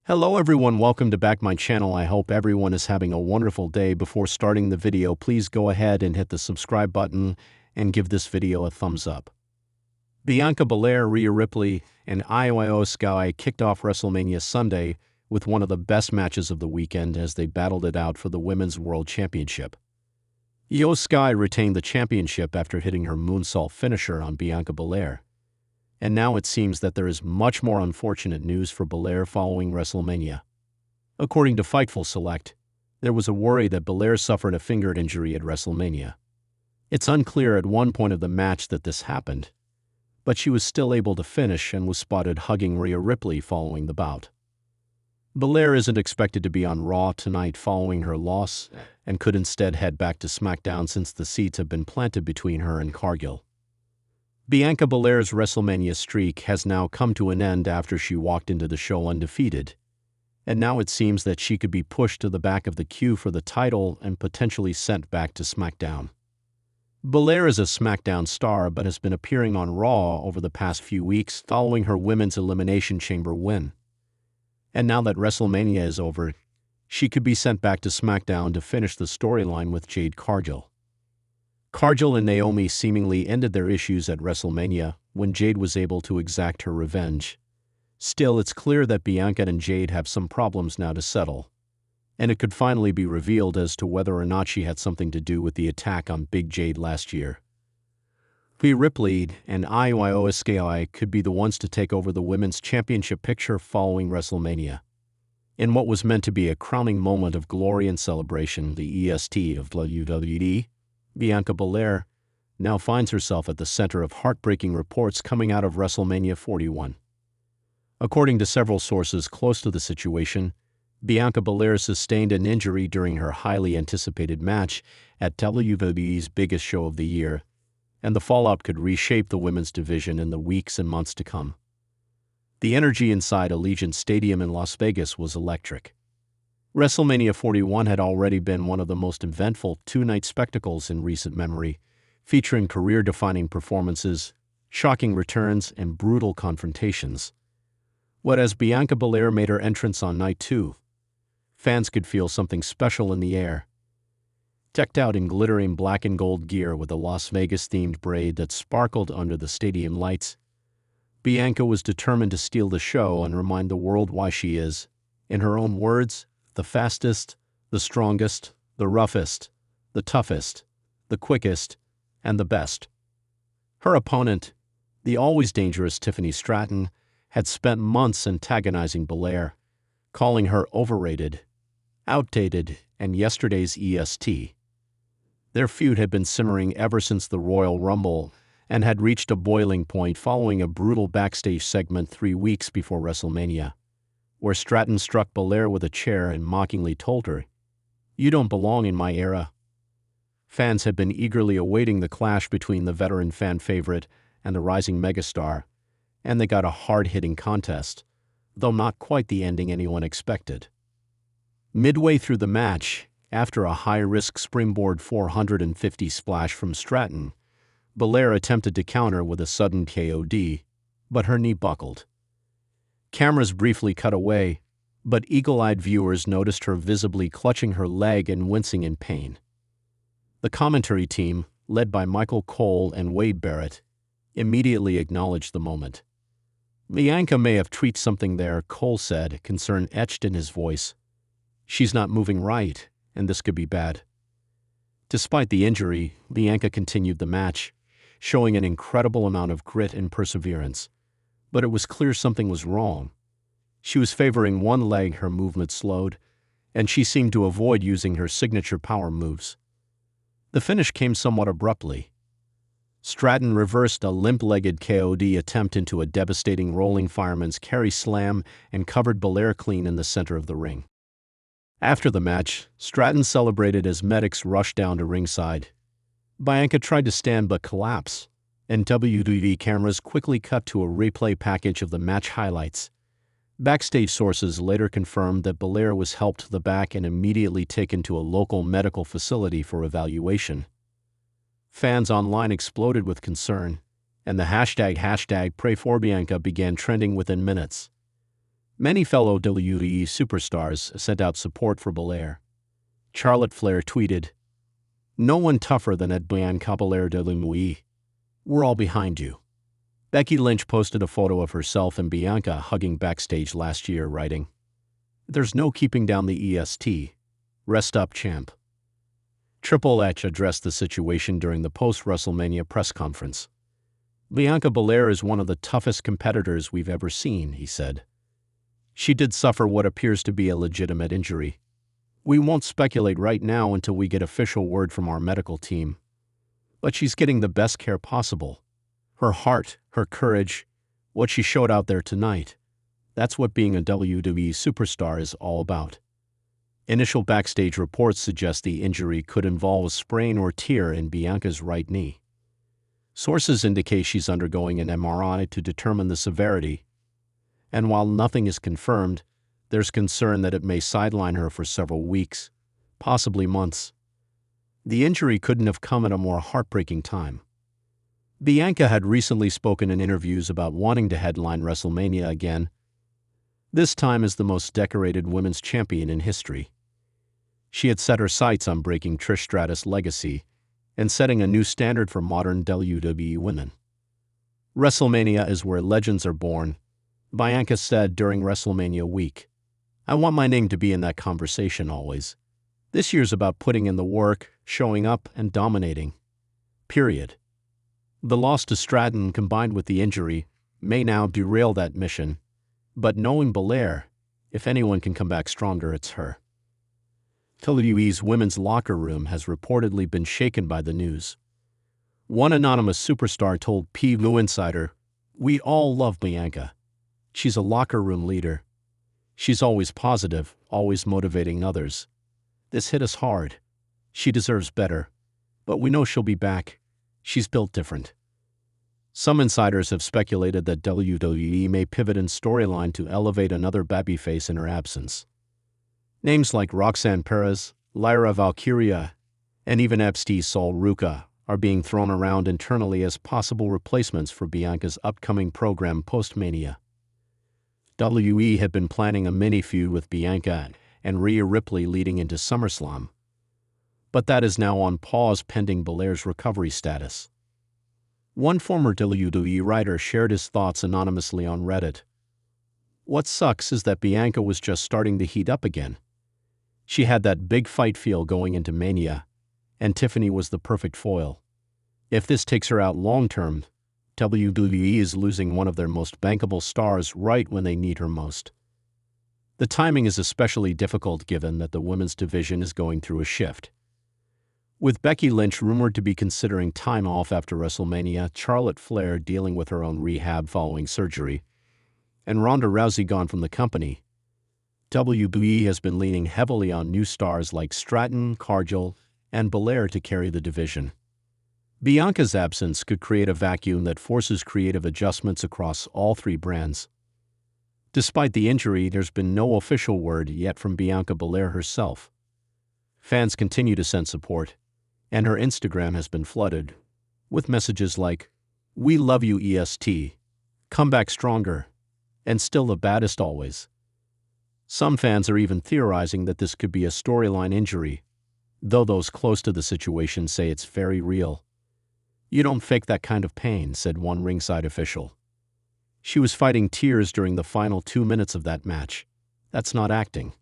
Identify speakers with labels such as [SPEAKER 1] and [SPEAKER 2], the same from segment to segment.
[SPEAKER 1] Hello everyone, welcome to back my channel. I hope everyone is having a wonderful day. Before starting the video, please go ahead and hit the subscribe button and give this video a thumbs up. Bianca Belair, Rhea Ripley, and Io Sky kicked off WrestleMania Sunday with one of the best matches of the weekend as they battled it out for the Women's World Championship. Io Sky retained the championship after hitting her moonsault finisher on Bianca Belair. And now it seems that there is much more unfortunate news for Belair following WrestleMania. According to Fightful Select, there was a worry that Belair suffered a finger injury at WrestleMania. It's unclear at one point of the match that this happened, but she was still able to finish and was spotted hugging Rhea Ripley following the bout. Belair isn't expected to be on Raw tonight following her loss and could instead head back to SmackDown since the seats have been planted between her and Cargill. Bianca Belair's WrestleMania streak has now come to an end after she walked into the show undefeated, and now it seems that she could be pushed to the back of the queue for the title and potentially sent back to SmackDown. Belair is a SmackDown star but has been appearing on Raw over the past few weeks following her Women's Elimination Chamber win. And now that WrestleMania is over, she could be sent back to SmackDown to finish the storyline with Jade Cargill. Cargill and Naomi seemingly ended their issues at WrestleMania when Jade was able to exact her revenge. Still, it's clear that Bianca and Jade have some problems now to settle, and it could finally be revealed as to whether or not she had something to do with the attack on Big Jade last year. Rhea Ripley and Io Sky could be the ones to take over the Women's Championship picture following WrestleMania. In what was meant to be a crowning moment of glory and celebration, the EST of WWE, Bianca Belair now finds herself at the center of heartbreaking reports coming out of WrestleMania 41. According to several sources close to the situation, Bianca Belair sustained an injury during her highly anticipated match at WWE's biggest show of the year, and the fallout could reshape the women's division in the weeks and months to come. The energy inside Allegiant Stadium in Las Vegas was electric. WrestleMania 41 had already been one of the most eventful two-night spectacles in recent memory, featuring career-defining performances, shocking returns, and brutal confrontations. As Bianca Belair made her entrance on Night 2, fans could feel something special in the air. Decked out in glittering black and gold gear with a Las Vegas-themed braid that sparkled under the stadium lights, Bianca was determined to steal the show and remind the world why she is, in her own words, the fastest, the strongest, the roughest, the toughest, the quickest, and the best. Her opponent, the always dangerous Tiffany Stratton, had spent months antagonizing Belair, calling her overrated, outdated, and yesterday's EST. Their feud had been simmering ever since the Royal Rumble and had reached a boiling point following a brutal backstage segment 3 weeks before WrestleMania, where Stratton struck Belair with a chair and mockingly told her, "You don't belong in my era." Fans had been eagerly awaiting the clash between the veteran fan favorite and the rising megastar, and they got a hard-hitting contest, though not quite the ending anyone expected. Midway through the match, after a high-risk springboard 450 splash from Stratton, Belair attempted to counter with a sudden KOD, but her knee buckled. Cameras briefly cut away, but eagle-eyed viewers noticed her visibly clutching her leg and wincing in pain. The commentary team, led by Michael Cole and Wade Barrett, immediately acknowledged the moment. "Bianca may have tweaked something there," Cole said, concern etched in his voice. "She's not moving right, and this could be bad." Despite the injury, Bianca continued the match, showing an incredible amount of grit and perseverance. But it was clear something was wrong. She was favoring one leg, her movement slowed, and she seemed to avoid using her signature power moves. The finish came somewhat abruptly. Stratton reversed a limp-legged KOD attempt into a devastating rolling fireman's carry slam and covered Belair clean in the center of the ring. After the match, Stratton celebrated as medics rushed down to ringside. Bianca tried to stand but collapsed, and WWE cameras quickly cut to a replay package of the match highlights. Backstage sources later confirmed that Belair was helped to the back and immediately taken to a local medical facility for evaluation. Fans online exploded with concern, and the hashtag #PrayForBianca began trending within minutes. Many fellow WWE superstars sent out support for Belair. Charlotte Flair tweeted, "No one tougher than Bianca Belair de Lumui. We're all behind you." Becky Lynch posted a photo of herself and Bianca hugging backstage last year, writing, "There's no keeping down the EST. Rest up, champ." Triple H addressed the situation during the post-WrestleMania press conference. "Bianca Belair is one of the toughest competitors we've ever seen," he said. "She did suffer what appears to be a legitimate injury. We won't speculate right now until we get official word from our medical team. But she's getting the best care possible. Her heart, her courage, what she showed out there tonight, that's what being a WWE superstar is all about." Initial backstage reports suggest the injury could involve a sprain or tear in Bianca's right knee. Sources indicate she's undergoing an MRI to determine the severity, and while nothing is confirmed, there's concern that it may sideline her for several weeks, possibly months. The injury couldn't have come at a more heartbreaking time. Bianca had recently spoken in interviews about wanting to headline WrestleMania again, this time as the most decorated women's champion in history. She had set her sights on breaking Trish Stratus' legacy and setting a new standard for modern WWE women. "WrestleMania is where legends are born," Bianca said during WrestleMania week. "I want my name to be in that conversation always. This year's about putting in the work, showing up, and dominating. Period." The loss to Stratton combined with the injury may now derail that mission, but knowing Belair, if anyone can come back stronger, it's her. WWE's women's locker room has reportedly been shaken by the news. One anonymous superstar told PW Insider, "We all love Bianca. She's a locker room leader. She's always positive, always motivating others. This hit us hard. She deserves better. But we know she'll be back. She's built different." Some insiders have speculated that WWE may pivot in storyline to elevate another babyface in her absence. Names like Roxanne Perez, Lyra Valkyria, and even Epstein Sol Ruca are being thrown around internally as possible replacements for Bianca's upcoming program post-Mania. WWE had been planning a mini-feud with Bianca and Rhea Ripley leading into SummerSlam, but that is now on pause pending Belair's recovery status. One former WWE writer shared his thoughts anonymously on Reddit. "What sucks is that Bianca was just starting to heat up again. She had that big fight feel going into Mania, and Tiffany was the perfect foil. If this takes her out long-term, WWE is losing one of their most bankable stars right when they need her most." The timing is especially difficult given that the women's division is going through a shift. With Becky Lynch rumored to be considering time off after WrestleMania, Charlotte Flair dealing with her own rehab following surgery, and Ronda Rousey gone from the company, WWE has been leaning heavily on new stars like Stratton, Cargill, and Belair to carry the division. Bianca's absence could create a vacuum that forces creative adjustments across all three brands. Despite the injury, there's been no official word yet from Bianca Belair herself. Fans continue to send support, and her Instagram has been flooded with messages like, "We love you, EST, come back stronger, and still the baddest always." Some fans are even theorizing that this could be a storyline injury, though those close to the situation say it's very real. "You don't fake that kind of pain," said one ringside official. "She was fighting tears during the final 2 minutes of that match. That's not acting."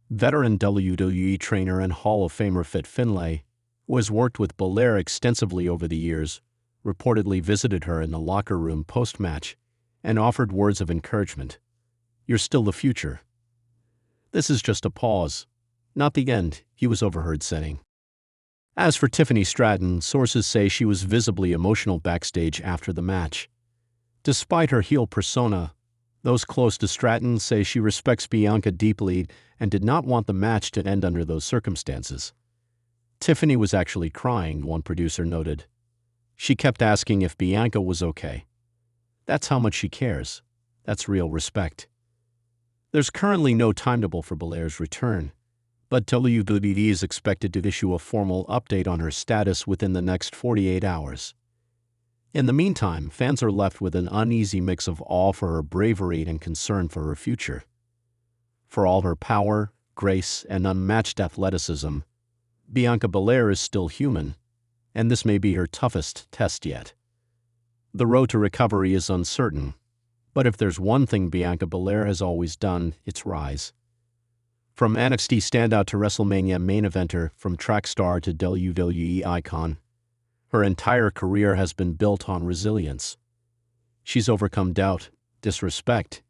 [SPEAKER 1] Veteran WWE trainer and Hall of Famer Fit Finlay, who has worked with Belair extensively over the years, reportedly visited her in the locker room post-match and offered words of encouragement. "You're still the future. This is just a pause, not the end," he was overheard saying. As for Tiffany Stratton, sources say she was visibly emotional backstage after the match. Despite her heel persona, those close to Stratton say she respects Bianca deeply and did not want the match to end under those circumstances. Tiffany was actually crying, one producer noted. She kept asking if Bianca was okay. That's how much she cares. That's real respect. There's currently no timetable for Belair's return, but WWE is expected to issue a formal update on her status within the next 48 hours. In the meantime, fans are left with an uneasy mix of awe for her bravery and concern for her future. For all her power, grace, and unmatched athleticism, Bianca Belair is still human, and this may be her toughest test yet. The road to recovery is uncertain, but if there's one thing Bianca Belair has always done, it's rise. From NXT standout to WrestleMania main eventer, from track star to WWE icon, her entire career has been built on resilience. She's overcome doubt, disrespect,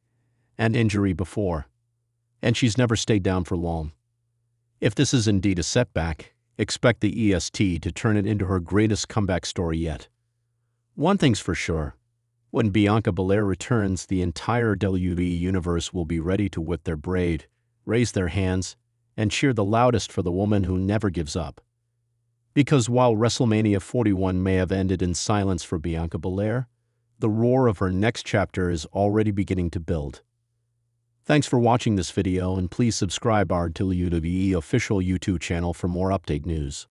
[SPEAKER 1] and injury before, and she's never stayed down for long. If this is indeed a setback, expect the EST to turn it into her greatest comeback story yet. One thing's for sure, when Bianca Belair returns, the entire WWE universe will be ready to whip their braid, raise their hands, and cheer the loudest for the woman who never gives up. Because while WrestleMania 41 may have ended in silence for Bianca Belair, the roar of her next chapter is already beginning to build. Thanks for watching this video, and please subscribe our WWE official YouTube channel for more update news.